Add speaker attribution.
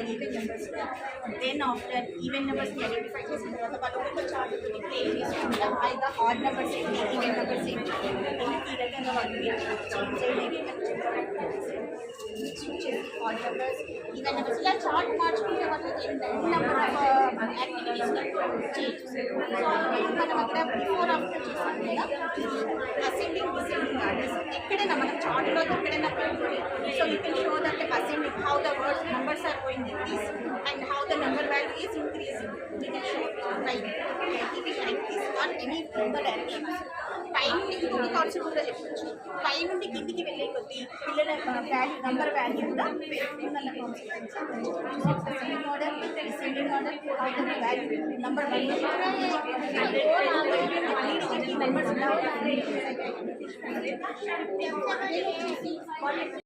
Speaker 1: even numbers. Then after even numbers ని identify చేసిన తర్వాత వాళ్ళు ఒక్కొక్క చార్ట్ తోటి ప్లే చేసుకుంటాం హాయిగా ఆడ్ నెంబర్స్ ఏంటి ఈవెన్ నెంబర్స్ ఏంటి ఈ రకంగా వాళ్ళు చేంజ్ చేయడానికి ఆడ్ నెంబర్స్ ఈవెన్ నెంబర్స్ ఇలా చార్ట్ మార్చుకుంటే వాళ్ళు నెంబర్ ఆఫ్ యాక్టివిటీస్ చేంజ్ మనం అక్కడ బిఫోర్ ఆఫ్టర్ చేసాం కదా అసెండింగ్ డిసెండింగ్ ఆర్డర్స్ ఎక్కడైనా మనం చార్ట్లో ఎక్కడైనా పెట్టుకోవాలి so you can show that ascending how the words numbers are going to increase and how the number value is increasing. We can show like giving like this or any number directions. పై నుండి ఇంకొక concept కూడా చెప్పచ్చు పై నుండి కిందికి వెళ్ళే కొద్దీ పిల్లల value number value కూడా పెరుగుతుందన్న concept order descending order how the value number numbers